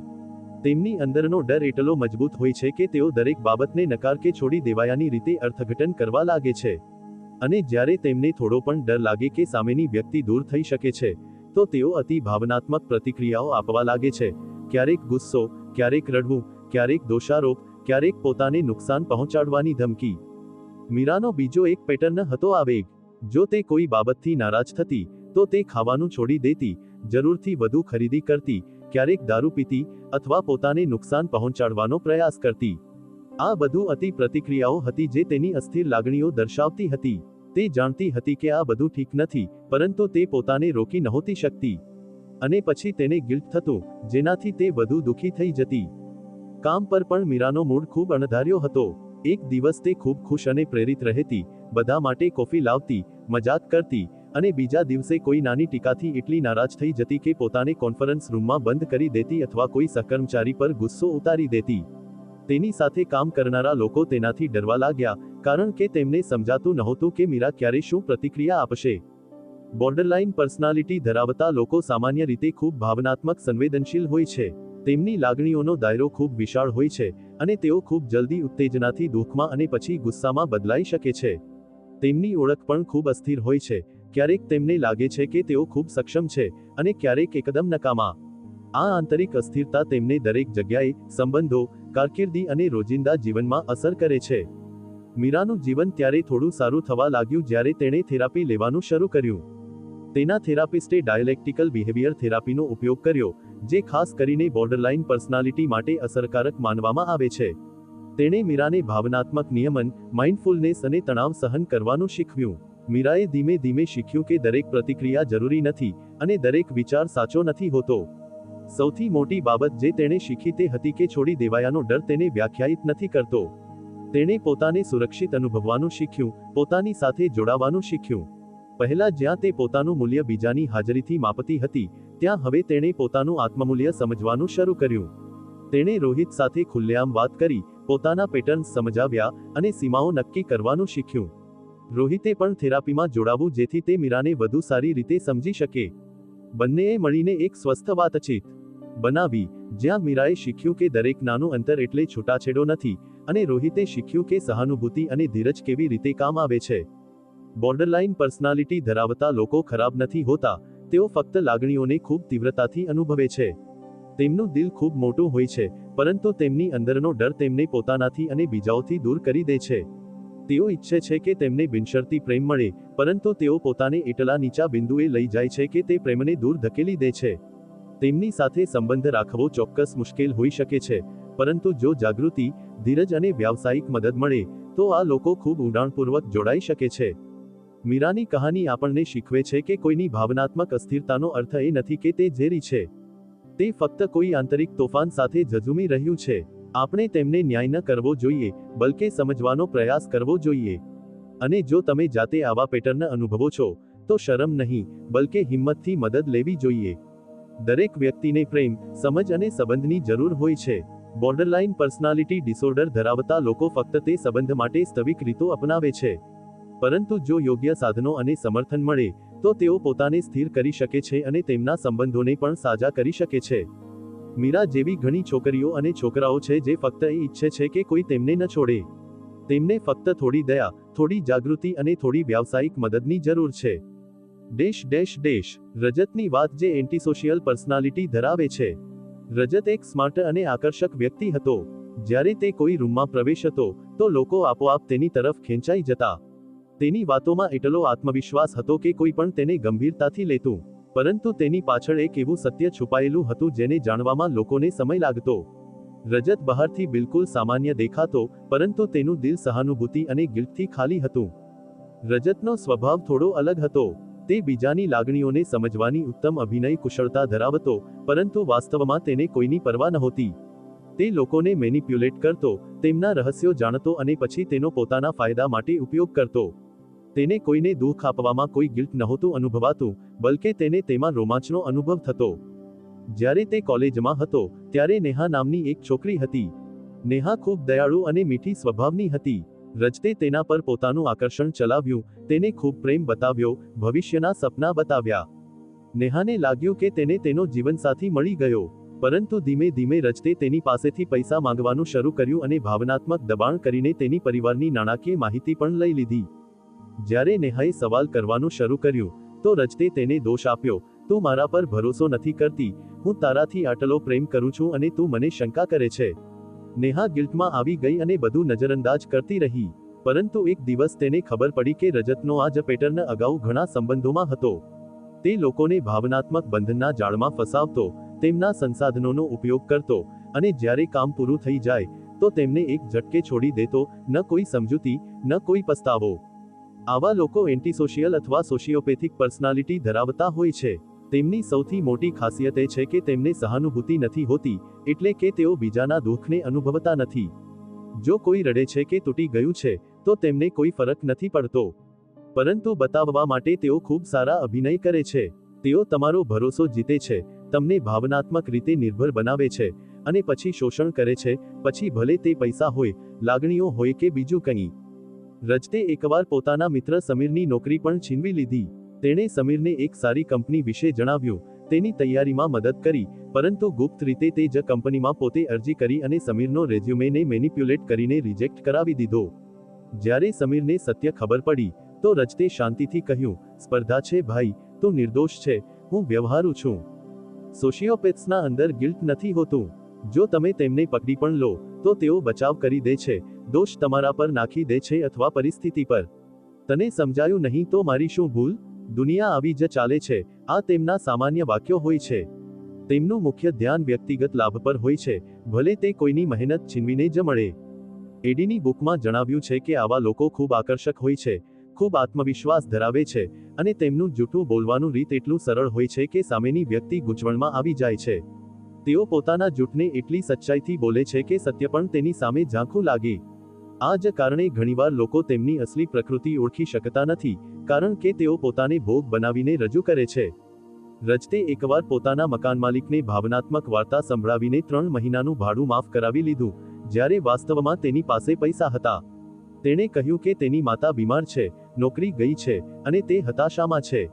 તેમની અંદરનો ડર એટલો મજબૂત હોય છે કે તેઓ દરેક બાબતને નકાર કે છોડી દેવાયાની રીતે અર્થઘટન કરવા લાગે છે. અને જ્યારે તેમને થોડો પણ ડર લાગે કે સામેની વ્યક્તિ દૂર થઈ શકે છે, તો તેઓ અતિ ભાવનાત્મક પ્રતિક્રિયાઓ આપવા લાગે છે. ક્યારેક ગુસ્સો, ક્યારેક રડવું, ક્યારેક દોષારોપ, ક્યારેક પોતાને નુકસાન પહોંચાડવાની ધમકી. મીરાનો બીજો એક પેટર્ન હતો આવેગ. જો તે કોઈ બાબતથી નારાજ થતી, તો તે ખાવાનું છોડી દેતી, જરૂરથી વધુ ખરીદી કરતી, ક્યારેક દારૂ પીતી, અથવા પોતાને નુકસાન પહોંચાડવાનો પ્રયાસ કરતી. આ બધું અતિ પ્રતિક્રિયાઓ હતી જે તેની અસ્થિર લાગણીઓ દર્શાવતી હતી. તે જાણતી હતી કે આ બધું ઠીક નથી, પરંતુ તે પોતાને રોકી નહોતી શકતી. અને પછી તેને ગિલ્ટ થતું, જેનાથી તે વધુ દુઃખી થઈ જતી. કામ પર પણ મીરાનો મૂડ ખૂબ અણધાર્યો હતો. એક દિવસ તે ખૂબ ખુશ અને પ્રેરિત રહેતી, બધા માટે કોફી લાવતી, મજાક કરતી, અને બીજા દિવસે કોઈ નાની ટીકાથી એટલી નારાજ થઈ જતી કે પોતાને કોન્ફરન્સ રૂમમાં બંધ કરી દેતી અથવા કોઈ સહકર્મચારી પર ગુસ્સો ઉતારી દેતી. તેની સાથે કામ કરનારા લોકો તેનાથી ડરવા લાગ્યા, કારણ કે તેમને સમજાતું નહોતું કે મીરા ક્યારે શું પ્રતિક્રિયા આપશે. બોર્ડરલાઇન પર્સનાલિટી ધરાવતા લોકો સામાન્ય રીતે ખૂબ ભાવનાત્મક સંવેદનશીલ હોય છે. તેમની લાગણીઓનો દાયરો ખૂબ વિશાળ હોય છે, અને તેઓ ખૂબ જલ્દી ઉત્તેજનાથી દુઃખમાં અને પછી ગુસ્સામાં બદલાઈ શકે છે. તેમની ઓળખ પણ ખૂબ અસ્થિર હોય છે. ક્યારેક તેમને લાગે છે કે તેઓ ખૂબ સક્ષમ છે, અને ક્યારેક એકદમ નકામા. આ આંતરિક અસ્થિરતા તેમને દરેક જગ્યાએ, સંબંધો, કારકિર્દી અને રોજિંદા જીવનમાં અસર કરે છે. મીરાનું જીવન ત્યારે થોડું સારું થવા લાગ્યું જ્યારે તેણે થેરાપી લેવાનું શરૂ કર્યું. તેના થેરાપિસ્ટે ડાયલેક્ટિકલ બિહેવિયર થેરાપીનો ઉપયોગ કર્યો, જે ખાસ કરીને બોર્ડરલાઇન પર્સનાલિટી માટે અસરકારક માનવામાં આવે છે. તેણે મીરાને ભાવનાત્મક નિયમન, માઇન્ડફુલનેસ અને તણાવ સહન કરવાનું શીખવ્યું. મીરાએ ધીમે ધીમે શીખ્યું કે દરેક પ્રતિક્રિયા જરૂરી નથી, અને દરેક વિચાર સાચો નથી હોતો. સૌથી મોટી બાબત જે તેણે શીખી તે હતી કે છોડી દેવાયાનો ડર તેને વ્યાખ્યાયિત નથી કરતો. તેણે પોતાને સુરક્ષિત અનુભવવાનું શીખ્યું, પોતાની સાથે જોડાવાનું શીખ્યું. પહેલા જ્યાં તે પોતાનું મૂલ્ય બીજાની હાજરીથી માપતી હતી, ત્યાં હવે તેણે પોતાનું આત્મમૂલ્ય સમજવાનું શરૂ કર્યું. તેણે રોહિત સાથે ખુલ્લેઆમ વાત કરી, પોતાના પેટર્ન્સ સમજાવ્યા અને સીમાઓ નક્કી કરવાનું શીખ્યું. રોહિતે પણ થેરાપીમાં જોડાવું જેથી તે મીરાને વધુ સારી રીતે સમજી શકે. બંનેએ મળીને એક સ્વસ્થ વાતચીત બનાવી, જ્યાં મીરાએ શીખ્યું કે દરેક નાનું અંતર એટલે છૂટાછેડો નથી, અને રોહિતે શીખ્યું કે સહાનુભૂતિ અને ધીરજ કેવી રીતે કામ આવે છે. બોર્ડરલાઇન પર્સનાલિટી ધરાવતા લોકો ખરાબ નથી હોતા, તેઓ ફક્ત લાગણીઓને ખૂબ તીવ્રતાથી અનુભવે છે. તેમનું દિલ ખૂબ મોટું હોય છે, પરંતુ તેમની અંદરનો ડર તેમને પોતાનાથી અને બીજાઓથી દૂર કરી દે છે. તેઓ ઈચ્છે છે કે તેમને બિનશરતી પ્રેમ મળે, પરંતુ તેઓ પોતાને એટલા નીચા બિંદુએ લઈ જાય છે કે તે પ્રેમને દૂર ધકેલી દે છે. તેમની સાથે સંબંધ રાખવો ચોક્કસ મુશ્કેલ હોઈ શકે છે, પરંતુ જો જાગૃતિ, ધીરજ અને વ્યાવસાયિક મદદ મળે, તો આ લોકો ખૂબ ઊંડાણપૂર્વક જોડાઈ શકે છે. મીરાની કહાની આપણને શીખવે છે કે કોઈની ભાવનાત્મક અસ્થિરતાનો અર્થ એ નથી કે તે ઝેરી છે. તે ફક્ત કોઈ આંતરિક તોફાન સાથે ઝઝૂમી રહ્યું છે. આપણે તેમને ન્યાય ન કરવો જોઈએ, બલકે સમજવાનો પ્રયાસ કરવો જોઈએ. અને જો તમે જાતે આવા પેટર્ન અનુભવો છો, તો શરમ નહીં, બલકે હિંમતથી મદદ લેવી જોઈએ. દરેક વ્યક્તિને પ્રેમ, સમજ અને સંબંધની જરૂર હોય છે. બોર્ડરલાઇન પર્સનાલિટી ડિસઓર્ડર ધરાવતા લોકો ફક્ત તે સંબંધ માટે સ્તવિક રીતો અપનાવે છે. પરંતુ જો યોગ્ય સાધનો અને સમર્થન મળે, તો તેઓ પોતાને સ્થિર કરી શકે છે અને તેમના સંબંધોને પણ સાજા કરી શકે છે. મીરા જેવી ઘણી છોકરીઓ અને છોકરાઓ છે જે ફક્ત એ ઈચ્છે છે કે કોઈ તેમને ન છોડે. તેમને ફક્ત થોડી દયા, થોડી જાગૃતિ અને થોડી વ્યાવસાયિક મદદની જરૂર છે. રજતની વાત જે એન્ટીસોશિયલ પર્સનાલિટી ધરાવે છે. રજત એક સ્માર્ટ અને આકર્ષક વ્યક્તિ હતો. જ્યારે તે કોઈ રૂમમાં પ્રવેશતો, તો લોકો આપોઆપ તેની તરફ ખેંચાઈ જતા. તેની વાતોમાં એટલો આત્મવિશ્વાસ હતો કે કોઈ પણ તેને ગંભીરતાથી લેતું. પરંતુ તેની પાછળ એક એવું સત્ય છુપાયેલું હતું જેને જાણવામાં લોકોને સમય લાગતો. રજત બહારથી બિલકુલ સામાન્ય દેખાતો, પરંતુ તેનું દિલ સહાનુભૂતિ અને ગિલ્ટથી ખાલી હતું. રજતનો સ્વભાવ થોડો અલગ હતો. તે બીજાની લાગણીઓને સમજવાની ઉત્તમ અભિનય કુશળતા ધરાવતો, પરંતુ વાસ્તવમાં તેને કોઈની પરવા નહોતી. તે લોકોને મેનિપ્યુલેટ કરતો, તેમના રહસ્યો જાણતો અને પછી તેનો પોતાના ફાયદા માટે ઉપયોગ કરતો. તેને કોઈને દુઃખ આપવામાં કોઈ ગિલ્ટ નહોતું અનુભવાતું, બલકે તેને તેમાં રોમાંચનો અનુભવ થતો. જ્યારે તે કોલેજમાં હતો, ત્યારે નેહા નામની એક છોકરી હતી. નેહા ખૂબ દયાળુ અને મીઠી સ્વભાવની હતી. રજતે તેના પર પોતાનું આકર્ષણ ચલાવ્યું, તેને ખૂબ પ્રેમ બતાવ્યો, ભવિષ્યના સપના બતાવ્યા. નેહાને લાગ્યું કે તેને તેનો જીવનસાથી મળી ગયો. પરંતુ ધીમે ધીમે રજતે તેની પાસેથી પૈસા માંગવાનું શરૂ કર્યું અને ભાવનાત્મક દબાણ કરીને તેની પરિવારની નાણાકીય માહિતી પણ લઈ લીધી. જ્યારે નેહાએ સવાલ કરવાનું શરૂ કર્યું, તો રજતે તેને દોષ આપ્યો. તું મારા પર ભરોસો નથી કરતી, હું તારાથી આટલો પ્રેમ કરું છું અને તું મને શંકા કરે છે. નેહા ગિલ્ટમાં આવી ગઈ અને બધું નજરઅંદાજ કરતી રહી. પરંતુ એક દિવસ તેને ખબર પડી કે રજતનો આ જ પેટર્ન અગાઉ ઘણા સંબંધોમાં હતો. તે લોકોને ભાવનાત્મક બંધનના જાળમાં ફસાવતો, તેમના સંસાધનોનો ઉપયોગ કરતો, અને જ્યારે કામ પૂરું થઈ જાય, તો તેમને એક ઝટકે છોડી દેતો, ન કોઈ સમજૂતી, ન કોઈ પસ્તાવો. આવા લોકો એન્ટીસોશિયલ અથવા સોશિયોપેથિક પર્સનાલિટી ધરાવતા હોય છે. તેમની સૌથી મોટી ખાસિયત એ છે કે તેમને સહાનુભૂતિ નથી હોતી, એટલે કે તેઓ બીજાના દુઃખને અનુભવતા નથી. જો કોઈ રડે છે કે તૂટી ગયું છે, તો તેમને કોઈ ફરક નથી પડતો. પરંતુ બતાવવા માટે તેઓ ખૂબ સારા અભિનય કરે છે. તેઓ તમારો ભરોસો જીતે છે, તમને ભાવનાત્મક રીતે નિર્ભર બનાવે છે, અને પછી શોષણ કરે છે, પછી ભલે તે પૈસા હોય, લાગણીઓ હોય કે બીજું કંઈ. રજતે એકવાર પોતાના મિત્ર સમીરની નોકરી પણ છીનવી લીધી. તેણે સમીરને એક સારી કંપની વિશે જણાવ્યું, તેની તૈયારીમાં મદદ કરી, પરંતુ ગુપ્ત રીતે તે જ કંપનીમાં પોતે અરજી કરી અને સમીરનો રેઝ્યુમેને મેનિપ્યુલેટ કરીને રિજેક્ટ કરાવી દીધો. જ્યારે સમીરને સત્ય ખબર પડી, તો રજતે શાંતિથી કહ્યું, સ્પર્ધા છે ભાઈ, તું નિર્દોષ છે, હું વ્યવહારુ છું. સોશિયોપેથ્સના અંદર ગિલ્ટ નથી હોતું. જો તમે તેમને પકડી પણ લો, તો તેઓ બચાવ કરી દે છે, દોષ તમારા પર નાખી દે છે અથવા પરિસ્થિતિ પર. તને સમજાયું નહીં તો મારી શું ભૂલ? દુનિયા આવી જ ચાલે છે. આ તેમના સામાન્ય વાક્યો હોય છે. તેમનું મુખ્ય ધ્યાન વ્યક્તિગત લાભ પર હોય છે, ભલે તે કોઈની મહેનત છીનવીને જ મળે. એડીની બુકમાં જણાવ્યું છે કે આવા લોકો ખૂબ આકર્ષક હોય છે, ખૂબ આત્મવિશ્વાસ ધરાવે છે, અને તેમનું જૂઠું બોલવાનું રીત એટલું સરળ હોય છે કે સામેની વ્યક્તિ ગૂંચવણમાં આવી જાય છે. તેઓ પોતાના જૂઠને એટલી સચ્ચાઈથી બોલે છે કે સત્ય પણ તેની સામે ઝાંખું લાગે. આ જ કારણે ઘણીવાર લોકો તેમની અસલી પ્રકૃતિ ઓળખી શકતા નથી, કારણ કે તેઓ પોતાને ભોગ બનાવીને રજૂ કરે છે. રજતે એકવાર પોતાના મકાન માલિકને ભાવનાત્મક વાર્તા સંભળાવીને 3 મહિનાનું ભાડું માફ કરાવી લીધું, જ્યારે વાસ્તવમાં તેની પાસે પૈસા હતા. તેણે કહ્યું કે તેની માતા બીમાર છે, નોકરી ગઈ છે, અને તે હતાશામાં છે.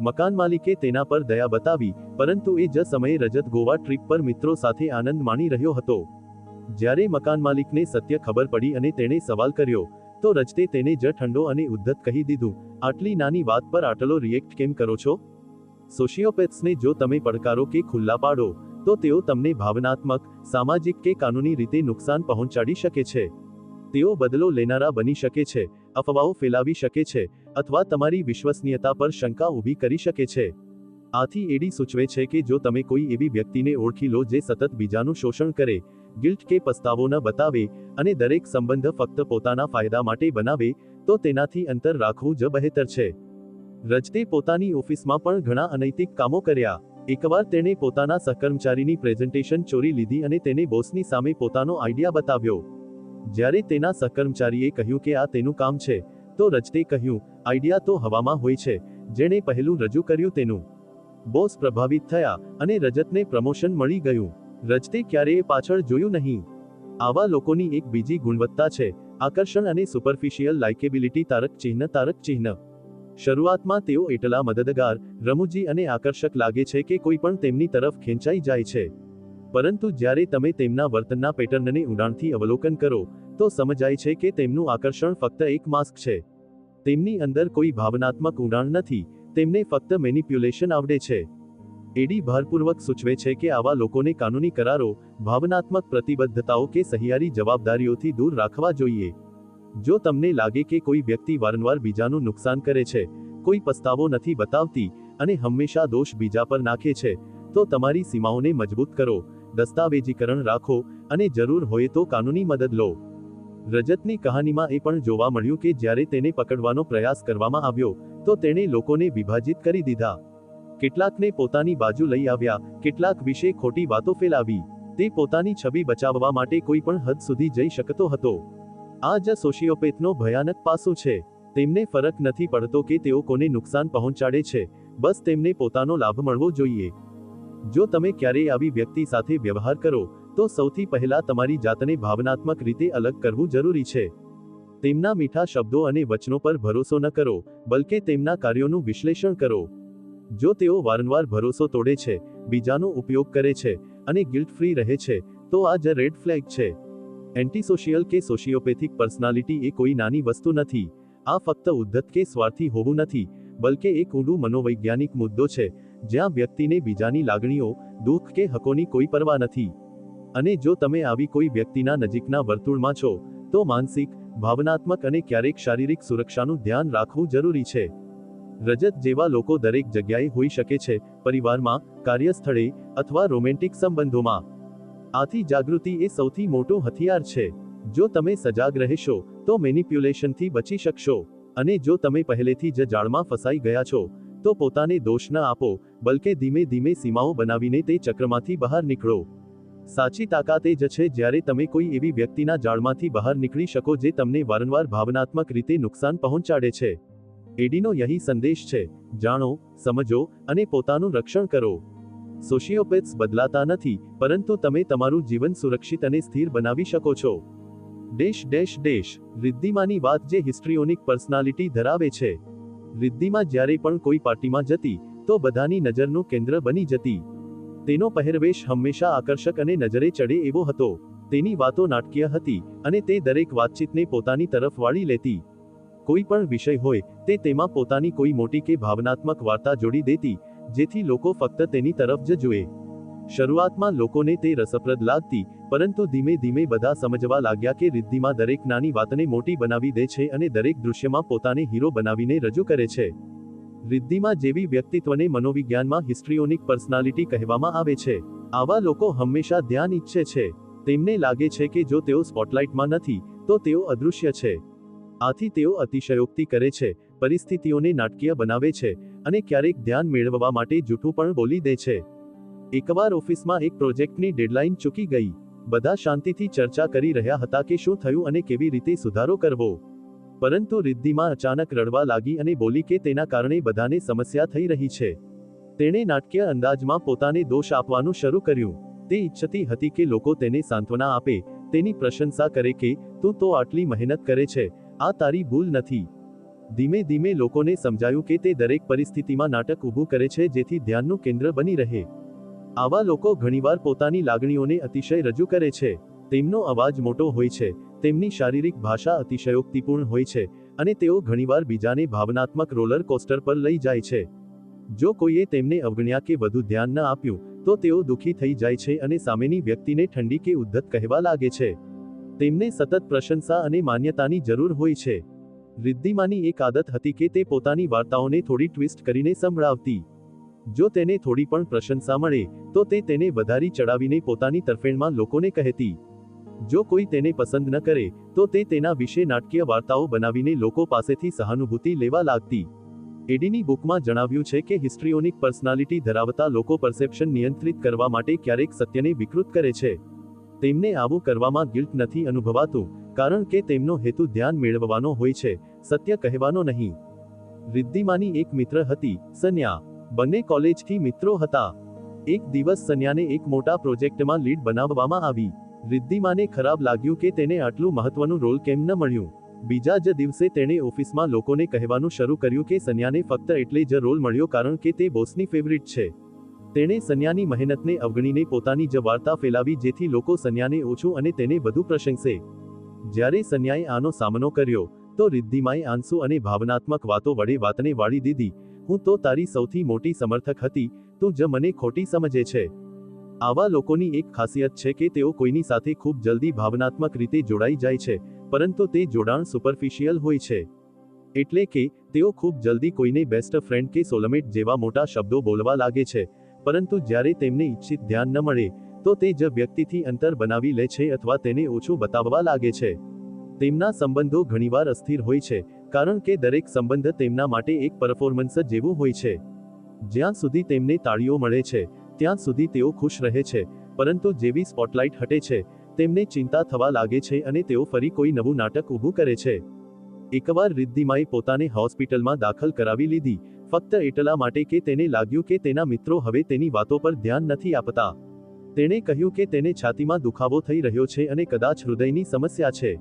મકાન માલિકે તેના પર દયા બતાવી, પરંતુ એ જ સમયે રજત ગોવા ટ્રીપ પર મિત્રો સાથે આનંદ માણી રહ્યો હતો. જ્યારે મકાન માલિકને સત્ય ખબર પડી અને તેણે સવાલ કર્યો, તો રજતે તેને જ ઠંડો અને ઉદ્ધત કહી દીધું, આટલી નાની વાત પર આટલો રિએક્ટ કેમ કરો છો? સોશિયોપેથ્સને જો તમે પડકારો કે ખુલ્લા પાડો, તો તેઓ તમને ભાવનાત્મક, સામાજિક કે કાનૂની રીતે નુકસાન પહોંચાડી શકે છે. તેઓ બદલો લેનારા બની શકે છે, અફવાઓ ફેલાવી શકે છે, અથવા તમારી વિશ્વસનીયતા પર શંકા ઊભી કરી શકે છે. આથી એડી સૂચવે છે કે જો તમે કોઈ એવી વ્યક્તિને ઓળખી લો જે સતત બીજાનું શોષણ કરે, ગિલ્ટ કે પસ્તાવો ન બતાવે, અને દરેક સંબંધ ફક્ત પોતાના ફાયદા માટે બનાવે, તો તેનાથી અંતર રાખવું જ બહેતર છે. રજતે પોતાની ઓફિસમાં પણ ઘણા અનૈતિક કામો કર્યા. એકવાર તેણે પોતાના સહકર્મચારીની પ્રેઝન્ટેશન ચોરી લીધી અને તેને બોસની સામે પોતાનો આઈડિયા બતાવ્યો. જ્યારે તેના સહકર્મચારીએ કહ્યું કે આ તેનું કામ છે, તો રજતે કહ્યું, આઈડિયા તો હવામાં હોય છે, જેણે પહેલું રજૂ કર્યું તેનું. બોસ પ્રભાવિત થયા, અને રજતને પ્રમોશન મળી ગયું. રજતે ક્યારેય પાછળ જોયું નહીં. આવા લોકોની એક બીજી ગુણવત્તા છે, આકર્ષણ અને સુપરફિશિયલ લાઇકેબિલિટી. તારક ચિહ્ન. શરૂઆતમાં તેઓ એટલા મદદગાર, રમૂજી અને આકર્ષક લાગે છે કે કોઈ પણ તેમની તરફ ખેંચાઈ જાય છે. પરંતુ જ્યારે તમે તેમના વર્તનના પેટર્નને ઊંડાણથી અવલોકન કરો, તો સમજાય છે કે તેમનું આકર્ષણ ફક્ત એક માસ્ક છે. તેમની અંદર કોઈ ભાવનાત્મક ઊંડાણ નથી, તેમને ફક્ત મેનિપ્યુલેશન આવડે છે. એડી ભારપૂર્વક સૂચવે છે કે આવા લોકોને કાનૂની કરારો, ભાવનાત્મક પ્રતિબદ્ધતાઓ કે સહિયારી જવાબદારીઓથી દૂર રાખવા જોઈએ. જો તમને લાગે કે કોઈ વ્યક્તિ વારંવાર બીજાનું નુકસાન કરે છે, કોઈ પસ્તાવો નથી બતાવતી, અને હંમેશા દોષ બીજા પર નાખે છે, તો તમારી સીમાઓને મજબૂત કરો, દસ્તાવેજીકરણ રાખો, અને જરૂર હોય તો કાનૂની મદદ લો. રજતની કહાનીમાં એ પણ જોવા મળ્યું કે જ્યારે તેને પકડવાનો પ્રયાસ કરવામાં આવ્યો, તો તેણે લોકોને વિભાજિત કરી દીધા. કેટલાકને પોતાની બાજુ લઈ આવ્યા, કેટલાક વિશે ખોટી વાતો ફેલાવી. તે પોતાની છબી બચાવવા માટે કોઈ પણ હદ સુધી જઈ શકતો હતો. આ જ સોશિયોપેથનો ભયાનક પાસું છે. તેમને ફરક નથી પડતો કે તેઓ કોને નુકસાન પહોંચાડે છે, બસ તેમને પોતાનો લાભ મળવો જોઈએ. જો તમે ક્યારેય આવી વ્યક્તિ સાથે વ્યવહાર કરો, તો સૌથી પહેલા તમારી જાતને ભાવનાત્મક રીતે અલગ કરવું જરૂરી છે. તેમના મીઠા શબ્દો અને વચનો પર ભરોસો ન કરો, બલકે તેમના કાર્યોનું વિશ્લેષણ કરો. જો તેઓ વારંવાર ભરોસો તોડે છે, બીજાનો ઉપયોગ કરે છે, અને ગિલ્ટ ફ્રી રહે છે, તો આ જ રેડ ફ્લેગ છે. એન્ટીસોશિયલ કે સોશિયોપેથિક પર્સનાલિટી એ કોઈ નાની વસ્તુ નથી. આ ફક્ત ઉદ્ધત કે સ્વાર્થી હોવું નથી, બલકે એક ઊંડું મનોવૈજ્ઞાનિક મુદ્દો છે, જ્યાં વ્યક્તિને બીજાની લાગણીઓ, દુઃખ કે હકોની કોઈ પરવા નથી. અને જો તમે આવી કોઈ વ્યક્તિના નજીકના વર્તુળમાં છો, તો માનસિક, ભાવનાત્મક અને ક્યારેક શારીરિક સુરક્ષાનું ધ્યાન રાખવું જરૂરી છે. રજત જેવા લોકો દરેક જગ્યાએ હોઈ શકે છે, પરિવારમાં, કાર્યસ્થળે, અથવા રોમેન્ટિક સંબંધોમાં. આથી જાગૃતિ એ સૌથી મોટો હથિયાર છે. જો તમે સજાગ રહેશો, તો મેનિપ્યુલેશનથી બચી શકશો. અને જો તમે પહેલેથી જ જાળમાં ફસાઈ ગયા છો, તો પોતાને દોષ ન આપો, બલકે ધીમે ધીમે સીમાઓ બનાવીને તે ચક્રમાંથી બહાર નીકળો. સાચી તાકાત એ જ છે જ્યારે તમે કોઈ એવી વ્યક્તિના જાળમાંથી બહાર નીકળી શકો જે તમને વારંવાર ભાવનાત્મક રીતે નુકસાન પહોંચાડે છે. એડીનો યહી સંદેશ છે, જાણો, સમજો, અને પોતાનું રક્ષણ કરો. સોશિયોપેથ્સ બદલાતા નથી, પરંતુ તમે તમારું જીવન સુરક્ષિત અને સ્થિર બનાવી શકો છો. રિદ્ધિમાની વાત જે હિસ્ટ્રીઓનિક પર્સનાલિટી ધરાવે છે. રિદ્ધિમા જ્યારે પણ કોઈ પાર્ટીમાં જતી, તો બધાની નજરનું કેન્દ્ર બની જતી. તેનો પહેરવેશ હંમેશા આકર્ષક અને નજરે ચડે એવો હતો. તેની વાતો નાટકીય હતી, અને તે દરેક વાતચીતને પોતાની તરફ વાળી લેતી. કોઈ પણ વિષય હોય, તે તેમાં પોતાની કોઈ મોટી કે ભાવનાત્મક વાર્તા જોડી દેતી, જેથી લોકો ફક્ત તેની તરફ જ જુએ. શરૂઆતમાં લોકોને તે રસપ્રદ લાગતી, પરંતુ ધીમે ધીમે બધા સમજવા લાગ્યા કે રિદ્ધિમા દરેક નાની વાતને મોટી બનાવી દે છે અને દરેક દૃશ્યમાં પોતાને હીરો બનાવીને રજૂ કરે છે. રિદ્ધિમા જેવી વ્યક્તિત્વને મનોવિજ્ઞાનમાં હિસ્ટ્રીઓનિક પર્સનાલિટી કહેવામાં આવે છે. આવા લોકો હંમેશા ધ્યાન ઈચ્છે છે. તેમને લાગે છે કે જો તેઓ સ્પોટલાઇટમાં નથી, તો તેઓ અદૃશ્ય છે. આથી તેઓ અતિશયોક્તિ કરે છે, પરિસ્થિતિઓને નાટકીય બનાવે છે, અને ક્યારેક ધ્યાન મેળવવા માટે જૂઠું પણ બોલી દે છે. એકવાર ઓફિસમાં એક પ્રોજેક્ટની ડેડલાઇન ચૂકી ગઈ. બધા શાંતિથી ચર્ચા કરી રહ્યા હતા કે શું થયું અને કેવી રીતે સુધારો કરવો. પરંતુ રિદ્ધિમા અચાનક રડવા લાગી અને બોલી કે તેના કારણે બધાને સમસ્યા થઈ રહી છે. તેણે નાટકીય અંદાજમાં પોતાને દોષ આપવાનું શરૂ કર્યું. તે ઈચ્છતી હતી કે લોકો તેને સાંત્વના આપે, તેની પ્રશંસા કરે કે તું તો આટલી મહેનત કરે છે, આ તારી ભૂલ નથી. ધીમે ધીમે લોકોને સમજાયું કે તે દરેક પરિસ્થિતિમાં નાટક ઊભું કરે છે જેથી ધ્યાનનું કેન્દ્ર બની રહે. આવા લોકો ઘણીવાર પોતાની લાગણીઓને અતિશય રજૂ કરે છે. તેમનો અવાજ મોટો હોય છે, તેમની શારીરિક ભાષા અતિશયોક્તિપૂર્ણ હોય છે, અને તેઓ ઘણીવાર બીજાને ભાવનાત્મક રોલર કોસ્ટર પર લઈ જાય છે. જો કોઈએ તેમને અવગણ્યા કે વધુ ધ્યાન ન આપ્યું, તો તેઓ દુઃખી થઈ જાય છે અને સામેની વ્યક્તિને ઠંડી કે ઉદ્ધત કહેવા લાગે છે. તેમને સતત પ્રશંસા અને માન્યતાની જરૂર હોય છે. રિદ્ધિમાની એક આદત હતી કે તે પોતાની વાર્તાઓને થોડી ટ્વિસ્ટ કરીને સંભળાવતી. જો તેને થોડી પણ પ્રશંસા મળે, તો તે તેને વધારી ચડાવીને પોતાની તરફેણમાં લોકોને કહેતી. જો કોઈ તેને પસંદ ન કરે, તો તે તેના વિશે નાટકીય વાર્તાઓ બનાવીને લોકો પાસેથી સહાનુભૂતિ લેવા લાગતી. એડીની બુકમાં જણાવ્યું છે કે હિસ્ટ્રિયોનિક પર્સનાલિટી ધરાવતા લોકો પરસેપ્શન નિયંત્રિત કરવા માટે ક્યારેક સત્યને વિકૃત કરે છે. તેમને આવું કરવામાં ગિલ્ટ નથી અનુભવાતું, કારણ કે તેમનો હેતુ ધ્યાન મેળવવાનો હોય છે, સત્ય કહેવાનો નહીં. રિદ્ધિમાની એક મિત્ર હતી, સન્યા. બંને કોલેજથી મિત્રો હતા. એક દિવસ સન્યાને એક મોટા પ્રોજેક્ટમાં લીડ બનાવવામાં આવી. રિદ્ધિમાને ખરાબ લાગ્યું કે તેને આટલું મહત્વનું રોલ કેમ ન મળ્યું. બીજા જ દિવસે તેણે ઓફિસમાં લોકોને કહેવાનું શરૂ કર્યું કે સન્યાને ફક્ત એટલે જ રોલ મળ્યો કારણ કે તે બોસની ફેવરિટ છે. તેણે સન્યાની મહેનતને અવગણીને પોતાની જ વાર્તા ફેલાવી જેથી લોકો સન્યાને ઓછું અને તેને વધુ પ્રશંસે. જ્યારે સન્યાએ આનો સામનો કર્યો, તો રિદ્ધિમાએ આંસુ અને ભાવનાત્મક વાતો વડે વાતને વાળી દીધી. હું તો તારી સૌથી મોટી સમર્થક હતી, તું જ મને ખોટી સમજે છે. આવા લોકોની એક ખાસિયત છે કે તેઓ કોઈની સાથે ખૂબ જલ્દી ભાવનાત્મક રીતે જોડાઈ જાય છે, પરંતુ તે જોડાણ સુપરફિશિયલ હોય છે. એટલે કે તેઓ ખૂબ જલ્દી કોઈને બેસ્ટ ફ્રેન્ડ કે સોલમેટ જેવા મોટા શબ્દો બોલવા લાગે છે, પરંતુ જ્યારે તેમને ઈચ્છિત ધ્યાન ન મળે, તો તે જ વ્યક્તિથી અંતર બનાવી લે છે અથવા તેને ઓછું બતાવવા લાગે છે. તેમના સંબંધો ઘણીવાર અસ્થિર હોય છે, કારણ કે દરેક સંબંધ તેમના માટે એક પરફોર્મન્સ જેવું હોય છે. જ્યાં સુધી તેમને તાળીઓ મળે છે, ત્યાં સુધી તેઓ ખુશ રહે છે, પરંતુ જેવી સ્પોટલાઇટ હટે છે, તેમને ચિંતા થવા લાગે છે અને તેઓ ફરી કોઈ નવું નાટક ઊભું કરે છે. એકવાર રિદ્ધિમાએ પોતાને હોસ્પિટલમાં દાખલ કરાવી લીધી, ફક્ત એટલા માટે કે તેને લાગ્યું કે તેના મિત્રો હવે તેની વાતો પર ધ્યાન નથી આપતા. તેણે કહ્યું કે તેને છાતીમાં દુખાવો થઈ રહ્યો છે અને કદાચ હૃદયની સમસ્યા છે.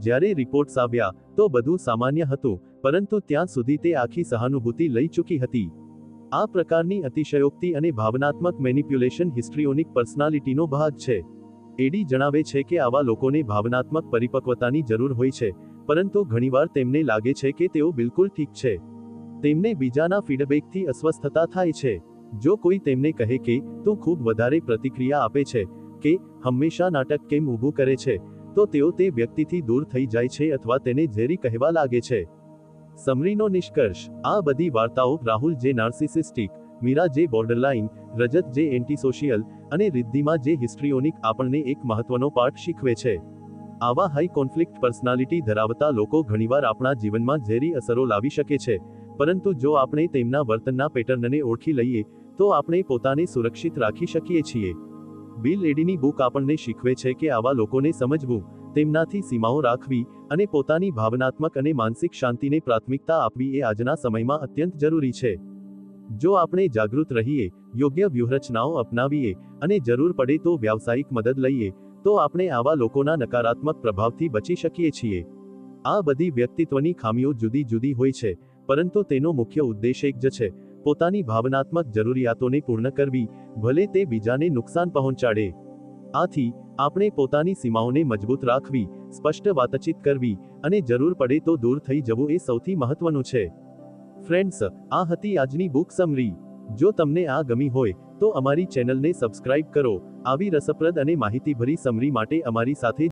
જ્યારે રિપોર્ટ્સ આવ્યા, તો બધું સામાન્ય હતું, પરંતુ ત્યાં સુધી તે આખી સહાનુભૂતિ લઈ ચૂકી હતી. આ પ્રકારની અતિશયોક્તિ અને ભાવનાત્મક મેનિપ્યુલેશન હિસ્ટ્રિયોનિક પર્સનાલિટીનો ભાગ છે. એડી જણાવે છે કે આવા લોકોને ભાવનાત્મક પરિપક્વતાની જરૂર હોય છે, પરંતુ ઘણીવાર તેમને લાગે છે કે તેઓ બિલકુલ ઠીક છે. તેમને બીજાના ફીડબેકથી અસ્વસ્થતા થાય છે. જો કોઈ તેમને કહે કે તું ખૂબ વધારે પ્રતિક્રિયા આપે છે, કે હંમેશા નાટક કેમ ઊભું કરે છે, તો તેઓ તે વ્યક્તિથી દૂર થઈ જાય છે અથવા તેને ઝેરી કહેવા લાગે છે. સમરીનો નિષ્કર્ષ: આ બધી વાર્તાઓ રાહુલ જે નાર્સિસિસ્ટિક, મીરા જે બોર્ડરલાઇન, રજત જે એન્ટીસોશિયલ અને રિદ્ધિમા જે હિસ્ટ્રિયોનિક આપણને એક મહત્વનો પાઠ શીખવે છે. આવા હાઈ કોન્ફ્લિક્ટ પર્સનાલિટી ધરાવતા લોકો ઘણીવાર આપણા જીવનમાં ઝેરી અસરો લાવી શકે છે, પરંતુ જો આપણે તેમના વર્તનના પેટર્નને ઓળખી લઈએ, તો આપણે પોતાને સુરક્ષિત રાખી શકીએ છીએ. બિલ એડીની બુક આપણને શીખવે છે કે આવા લોકોને સમજવું, તેમનાથી સીમાઓ રાખવી અને પોતાની ભાવનાત્મક અને માનસિક શાંતિને પ્રાથમિકતા આપવી એ આજના સમયમાં અત્યંત જરૂરી છે. જો આપણે જાગૃત રહીએ, યોગ્ય વ્યૂહરચનાઓ અપનાવીએ અને જરૂર પડે તો વ્યાવસાયિક મદદ લઈએ, તો આપણે આવા લોકોના નકારાત્મક પ્રભાવથી બચી શકીએ છીએ. આ બધી વ્યક્તિત્વની ખામીઓ જુદી જુદી હોય છે, પરંતુ તેનો મુખ્ય ઉદ્દેશ એક જ છે: પોતાની ભાવનાત્મક જરૂરિયાતોને પૂર્ણ કરવી, ભલે તે બીજાને નુકસાન પહોંચાડે. આથી આપણે પોતાની સીમાઓને મજબૂત રાખવી, સ્પષ્ટ વાતચીત કરવી અને જરૂર પડે તો દૂર થઈ જવું એ સૌથી મહત્વનું છે. ફ્રેન્ડ્સ, આ હતી આજની બુક સમરી. જો તમને આ ગમી હોય, તો અમારી ચેનલને સબસ્ક્રાઇબ કરો. આવી રસપ્રદ અને માહિતીભરી સમરી માટે અમારી સાથે